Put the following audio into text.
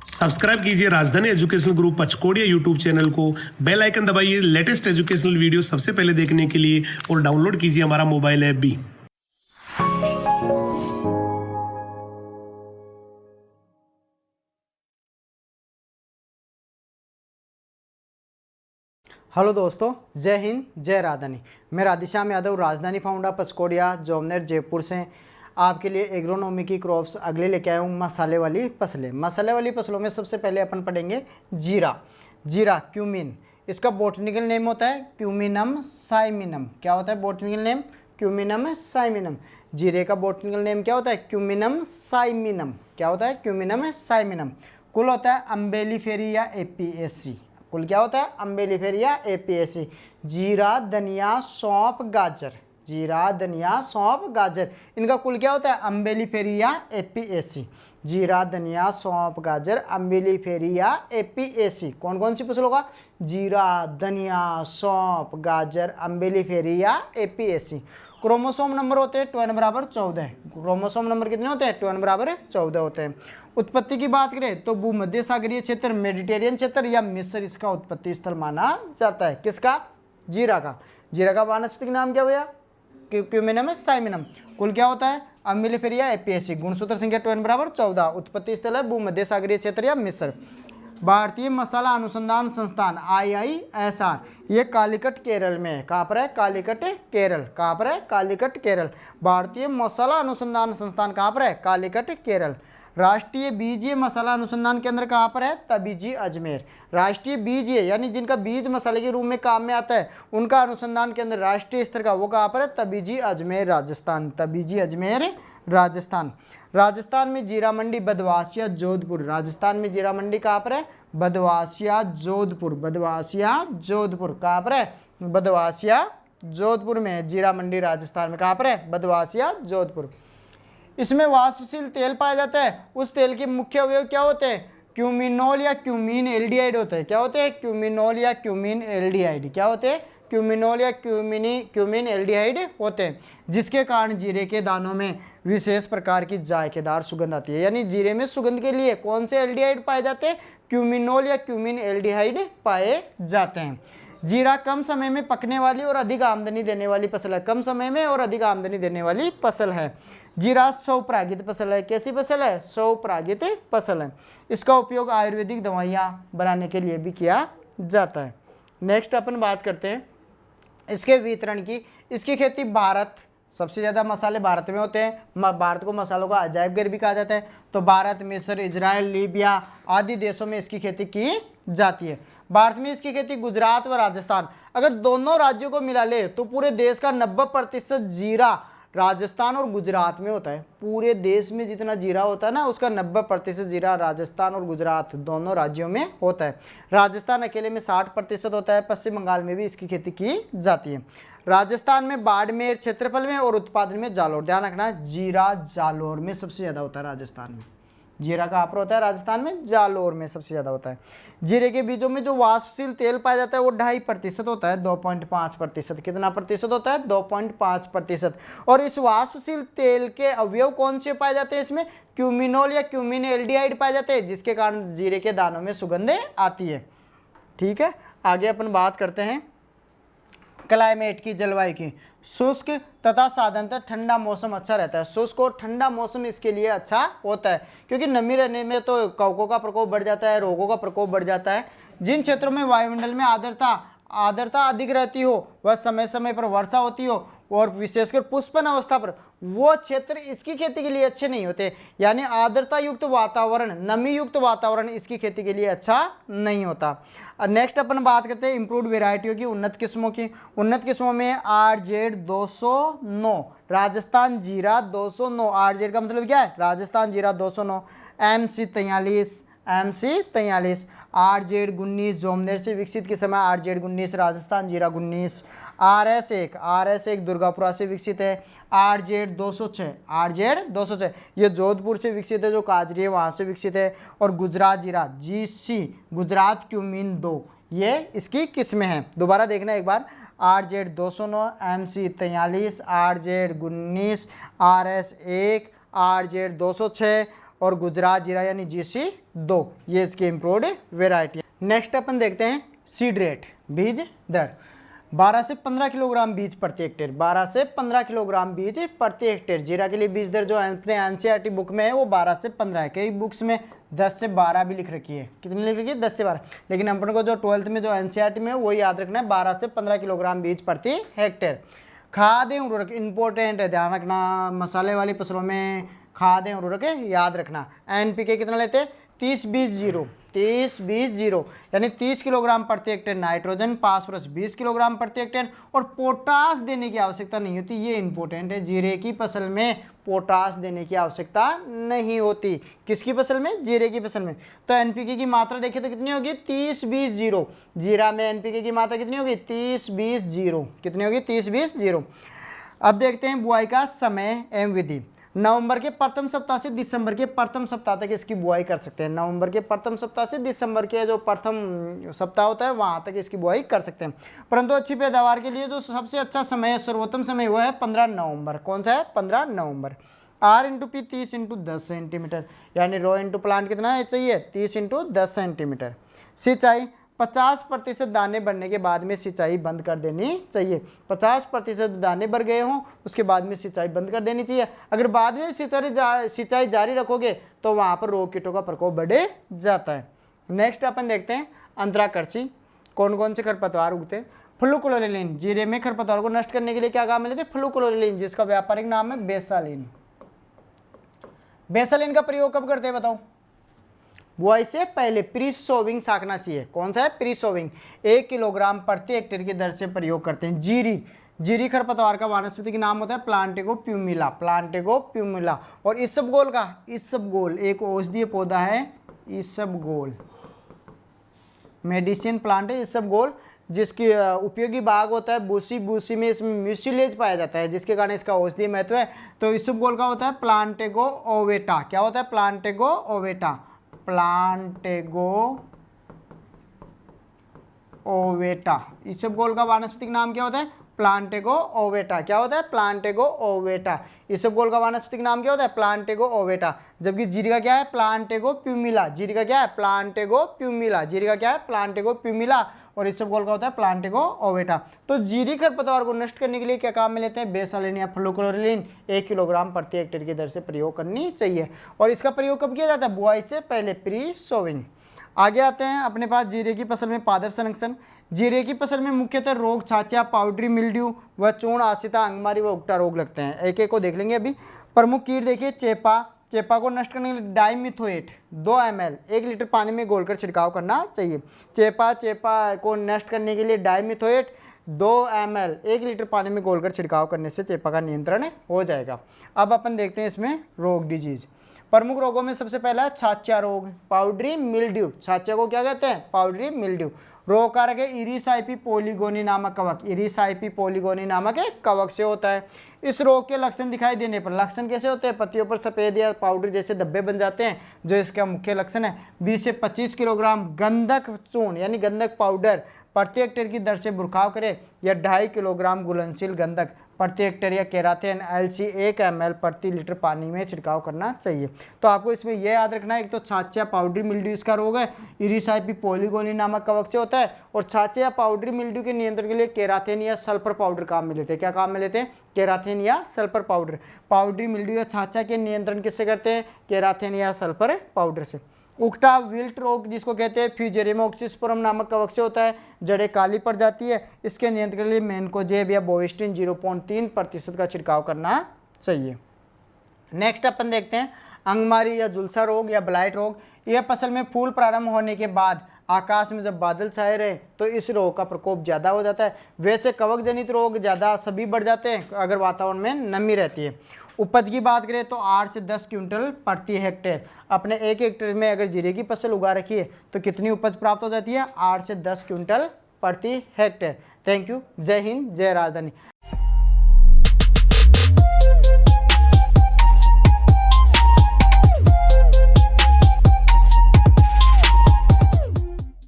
Subscribe कीजिए राजधानी educational group पचकोड़िया YouTube channel को, बेल आइकन दबाइए लेटेस्ट एजुकेशनल वीडियो सबसे पहले देखने के लिए और डाउनलोड कीजिए हमारा मोबाइल ऐप भी। हेलो दोस्तों, जय हिंद, जय राजधानी। मैं राधेश्याम यादव, राजधानी फाउंडर पचकोड़िया जॉमनेर जयपुर से आपके लिए एग्रोनॉमी की क्रॉप्स अगले लेके आया हूँ। मसाले वाली फसलें। मसाले वाली फसलों में सबसे पहले अपन पढ़ेंगे जीरा। जीरा क्यूमिन, इसका बॉटनिकल नेम होता है क्यूमिनम साइमिनम। क्या होता है बॉटनिकल नेम? क्यूमिनम साइमिनम। जीरे का बॉटनिकल नेम क्या होता है? क्यूमिनम साइमिनम। क्या होता है? क्यूमिनम साइमिनम। कुल होता है अम्बेलिफेरिया एपीएसी। कुल क्या होता है? अम्बेलिफेरिया एपीएसी। जीरा, धनिया, सौंफ, गाजर। जीरा, धनिया, सौंफ, गाजर, इनका कुल क्या होता है? अम्बेलिफेरिया एपीएसी। जीरा, धनिया, सौंफ, गाजर, अम्बेलिफेरिया एपीएसी। कौन कौन सी फसलों का? जीरा, धनिया, सौंफ, गाजर, अम्बेलिफेरिया एपीएसी। क्रोमोसोम नंबर होते हैं 2n बराबर 14। क्रोमोसोम नंबर कितने होते हैं? 2n बराबर 14 होते हैं। उत्पत्ति की बात करें तो भूमध्य सागरीय क्षेत्र, मेडिटेरियन क्षेत्र या मिस्र इसका उत्पत्ति स्थल माना जाता है। किसका? जीरा का। जीरा का वानस्पतिक नाम क्या भैया? क्यूमिनम साइमिनम। कुल क्या होता है? अम्बेलिफेरिया एपीएसी। गुणसूत्र संख्या 2n बराबर 14। उत्पत्ति स्थल है भूमध्य सागरीय क्षेत्र या मिस्र। भारतीय मसाला अनुसंधान संस्थान IISR, ये कालीकट केरल में है। कहाँ पर है? कालीकट केरल। कहाँ पर है? कालीकट केरल। भारतीय मसाला अनुसंधान संस्थान कहाँ पर है? कालीकट केरल। राष्ट्रीय बीजीय मसाला अनुसंधान केंद्र कहाँ पर है? तबीजी अजमेर। राष्ट्रीय बीजीय यानी जिनका बीज मसाले के रूप में काम में आता है, उनका अनुसंधान केंद्र राष्ट्रीय स्तर का वो कहाँ पर है? तबीजी अजमेर राजस्थान। तबीजी अजमेर राजस्थान। राजस्थान में जीरा मंडी बदवासिया जोधपुर। राजस्थान में जीरा मंडी कहाँ पर है? बदवासिया जोधपुर। बदवासिया जोधपुर कहाँ पर है? बदवासिया जोधपुर में जीरा मंडी राजस्थान में। कहाँ पर है? बदवासिया जोधपुर। इसमें वाष्पशील तेल पाया जाता है। उस तेल के मुख्य अवयव क्या होते हैं? क्यूमिनोल या क्यूमीन एल्डिहाइड होते हैं। क्या होते हैं? क्यूमिनोल या क्यूमीन एल्डिहाइड। क्या होते हैं? क्यूमिनोल या क्यूमीन एल्डिहाइड होते हैं, जिसके कारण जीरे के दानों में विशेष प्रकार की जायकेदार सुगंध आती है। यानी जीरे में सुगंध के लिए कौन से एल्डिहाइड पाए जाते हैं? क्यूमिनोल या क्यूमीन एल्डिहाइड पाए जाते हैं। जीरा कम समय में पकने वाली और अधिक आमदनी देने वाली फसल है। कम समय में और अधिक आमदनी देने वाली फसल है। जीरा स्वपरागित फसल है। कैसी फसल है? स्वपरागित फसल है। इसका उपयोग आयुर्वेदिक दवाइयाँ बनाने के लिए भी किया जाता है। नेक्स्ट अपन बात करते हैं इसके वितरण की। इसकी खेती भारत, सबसे ज़्यादा मसाले भारत में होते हैं। भारत को मसालों का अजायब घर भी कहा जाता है। तो भारत, मिस्र, इजराइल, लीबिया आदि देशों में इसकी खेती की जाती है। भारत में इसकी खेती गुजरात व राजस्थान, अगर दोनों राज्यों को मिला ले तो पूरे देश का 90% जीरा राजस्थान और गुजरात में होता है। पूरे देश में जितना जीरा होता है ना, उसका 90% जीरा राजस्थान और गुजरात दोनों राज्यों में होता है। राजस्थान अकेले में 60% होता है। पश्चिम बंगाल में भी इसकी खेती की जाती है। राजस्थान में बाड़मेर क्षेत्रफल में और उत्पादन में जालोर। ध्यान रखना, जीरा जालोर में सबसे ज़्यादा होता है। राजस्थान में जीरा कहाँ पर होता है? राजस्थान में जालोर में सबसे ज़्यादा होता है। जीरे के बीजों में जो वाष्पशील तेल पाया जाता है वो 2.5% होता है। 2.5%। कितना प्रतिशत होता है? 2.5%। और इस वाष्पशील तेल के अवयव कौन से पाए जाते हैं? इसमें क्यूमिनोल या क्यूमीन एल्डिहाइड पाए जाते हैं, जिसके कारण जीरे के दानों में सुगंध आती है। ठीक है, आगे अपन बात करते हैं क्लाइमेट की, जलवायु की। शुष्क तथा साधारणतः ठंडा मौसम अच्छा रहता है। शुष्क और ठंडा मौसम इसके लिए अच्छा होता है, क्योंकि नमी रहने में तो कवकों का प्रकोप बढ़ जाता है, रोगों का प्रकोप बढ़ जाता है। जिन क्षेत्रों में वायुमंडल में आर्द्रता अधिक रहती हो, वह समय समय पर वर्षा होती हो और विशेषकर पुष्पन अवस्था पर, वो क्षेत्र इसकी खेती के लिए अच्छे नहीं होते। यानी आर्द्रता युक्त वातावरण, नमी युक्त वातावरण इसकी खेती के लिए अच्छा नहीं होता। नेक्स्ट अपन बात करते हैं इंप्रूव्ड वेराइटियों की, उन्नत किस्मों की। उन्नत किस्मों में RZ 209, राजस्थान जीरा 209। RZ का मतलब क्या है? राजस्थान जीरा 209। MC 43, RZ 19 जोमनेर से विकसित किस्म है। RZ 19 राजस्थान जीरा 19। RS1 दुर्गापुरा से विकसित है। RZ 206 ये जोधपुर से विकसित है, जो काजरी है वहाँ से विकसित है। और गुजरात जीरा GC गुजरात क्यूमीन 2, ये इसकी किस्में हैं। दोबारा देखना एक बार, RZ 209, MC 43, RZ 19, RS1, RZ 206 और गुजरात जीरा यानी GC 2, ये इसकी इम्प्रूव्ड वेराइटी। नेक्स्ट अपन देखते हैं सीड रेट, बीज दर। 12 से 15 किलोग्राम बीज प्रति हेक्टेयर, 12 से 15 किलोग्राम बीज प्रति हेक्टेयर। जीरा के लिए बीज दर जो अपने NCERT बुक में है वो 12 से 15 है। कई बुक्स में 10 से 12 भी लिख रखी है। कितनी लिख रखी है? 10 से 12। लेकिन अपन को जो 12th में जो NCERT में है वो याद रखना है, 12 से 15 किलोग्राम बीज प्रति हेक्टेयर। खाद एवं उर्वरक इंपॉर्टेंट है, ध्यान रखना। मसाले वाली फसलों में खाद एवं उर्वरक याद रखना। NPK कितना लेते हैं? 30-20-0, 30-20-0 यानी 30 किलोग्राम प्रति हेक्टेयर नाइट्रोजन, फास्फोरस 20 किलोग्राम प्रति हेक्टेयर, और पोटास देने की आवश्यकता नहीं होती। ये इंपॉर्टेंट है, जीरे की फसल में पोटास देने की आवश्यकता नहीं होती। किसकी फसल में? जीरे की फसल में। तो NPK की मात्रा देखिए तो कितनी होगी? 30-20-0। जीरा में NPK की मात्रा कितनी होगी? 30-20-0। कितनी होगी? 30-20-0। अब देखते हैं बुआई का समय एवं विधि। नवंबर के प्रथम सप्ताह से दिसंबर के प्रथम सप्ताह तक इसकी बुआई कर सकते हैं। नवंबर के प्रथम सप्ताह से दिसंबर के जो प्रथम सप्ताह होता है वहां तक इसकी बुआई कर सकते हैं। परंतु अच्छी पैदावार के लिए जो सबसे अच्छा समय है, सर्वोत्तम समय वो है 15 नवंबर। कौन सा है? 15 नवंबर। R/P 30x10 सेंटीमीटर, यानी रो इंटू प्लांट कितना चाहिए? 30x10 centimetre. सिंचाई 50% दाने बढ़ने के बाद में सिंचाई बंद कर देनी चाहिए। 50% दाने बढ़ गए हों उसके बाद में सिंचाई बंद कर देनी चाहिए। अगर बाद में सिंचाई जारी रखोगे तो वहाँ पर रोग कीटों का प्रकोप बढ़ जाता है। नेक्स्ट अपन देखते हैं अंतराकृषि, कौन कौन से खरपतवार उगते हैं। फ्लूक्लोरिलीन, जीरे में खरपतवार को नष्ट करने के लिए क्या काम में लेते हैं? फ्लूक्लोरिलीन, जिसका व्यापारिक नाम है बेसालिन। बेसालिन का प्रयोग कब करते हैं बताओ? बुआई से पहले, प्री सोविंग शाकनाशी है। कौन सा है? Pre sowing. 1 किलोग्राम प्रति हेक्टेयर की दर से प्रयोग करते हैं। जीरी खरपतवार का वानस्पतिक नाम होता है प्लांटेगो प्यूमिला, प्लांटेगो प्यूमिला। और इसबगोल का, इसबगोल एक औषधीय पौधा है, इसबगोल मेडिसिन प्लांट है इसबगोल, जिसकी उपयोगी भाग होता है बूसी। बूसी में इसमें म्यूसिलेज पाया जाता है जिसके कारण इसका औषधीय महत्व है। तो इसबगोल का होता है प्लांटेगो ओवेटा। क्या होता है? Plantago ओवेटा, Plantago ओवेटा। इसबगोल का वानस्पतिक नाम क्या होता है? प्लांटेगो ओवेटा। क्या होता है? प्लांटेगो ओवेटा। इसबगोल का वानस्पतिक नाम क्या होता है? प्लांटेगो ओवेटा। जबकि जीरी का क्या है? प्लांटेगो प्यूमिला। जीरी का क्या है? प्लांटेगो प्यूमिला। जीरी का क्या है? प्लांटेगो प्यूमिला। और इसबगोल का होता है प्लांटेगो ओवेटा। तो जीरी खरपतवार को नष्ट करने के लिए क्या काम में लेते हैं? बेसालिन या फ्लूक्लोरिलीन 1 किलोग्राम प्रति हेक्टेयर की दर से प्रयोग करनी चाहिए। और इसका प्रयोग कब किया जाता है? बुआई से पहले, प्री सोविंग। आगे आते हैं अपने पास जीरे की फसल में पादप संरक्षण। जीरे की फसल में मुख्यतः रोग छाछा, पाउडरी मिल्ड्यू व चूर्ण आसिता, अंगमारी व उगटा रोग लगते हैं। एक एक को देख लेंगे अभी। प्रमुख कीट देखिए, चेपा। चेपा को नष्ट करने के लिए डाइमिथोएट 2 ml 1 लीटर पानी में घोलकर छिड़काव करना चाहिए। चेपा को नष्ट करने के लिए डाइमिथोएट 2 ml 1 लीटर पानी में घोलकर छिड़काव करने से चेपा का नियंत्रण हो जाएगा। अब अपन देखते हैं इसमें रोग, डिजीज। प्रमुख रोगों में सबसे पहला है छाछा रोग, पाउडरी मिल्ड्यू। छाछा को क्या कहते हैं? Powdery mildew. रोग कारक है इरिसाइपी पोलीगोनी नामक कवक। इरिसाइपी पोलीगोनी नामक एक कवक से होता है। इस रोग के लक्षण दिखाई देने पर, लक्षण कैसे होते हैं? पत्तियों पर सफेद या पाउडर जैसे धब्बे बन जाते हैं, जो इसका मुख्य लक्षण है। 20 से 25 किलोग्राम गंधक चूर्ण यानी गंधक पाउडर प्रति हेक्टेयर की दर से बुरखाव करें, या 2.5 किलोग्राम घुलनशील गंधक प्रति हेक्टेयर या केराथेन LC 1 ml प्रति लीटर पानी में छिड़काव करना चाहिए। तो आपको इसमें यह याद रखना है, एक तो छाछा पाउडरी मिल्ड्यू इसका रोग है, इरिसाइपी पोलीगोनी नामक कवक से होता है। और छाछे या पाउडरी मिल्ड्यू के नियंत्रण के लिए केराथेन या सल्फर पाउडर काम में लेते हैं। क्या काम में लेते हैं? केराथेन या सल्फर पाउडर। पाउडरी मिल्ड्यू या छाछा के नियंत्रण किससे करते हैं? केराथेन या सल्फर पाउडर से। उगटा विल्ट रोग जिसको कहते हैं फ्यूजेरियम ऑक्सीस्पोरम नामक कवक से होता है, जड़ें काली पड़ जाती है। इसके नियंत्रण के लिए मैनकोजेब या बोविस्टिन 0.3% का छिड़काव करना चाहिए। नेक्स्ट अपन देखते हैं अंगमारी या झुलसा रोग या ब्लाइट रोग। यह फसल में फूल प्रारंभ होने के बाद आकाश में जब बादल छाए रहे तो इस रोग का प्रकोप ज़्यादा हो जाता है। वैसे कवक जनित रोग ज़्यादा सभी बढ़ जाते हैं अगर वातावरण में नमी रहती है। उपज की बात करें तो 8 से 10 क्विंटल प्रति हेक्टेयर। अपने 1 हेक्टेयर में अगर जीरे की फसल उगा रखी है तो कितनी उपज प्राप्त हो जाती है? 8 से 10 क्विंटल प्रति हेक्टेयर। Thank you. जय हिंद, जय राजधानी।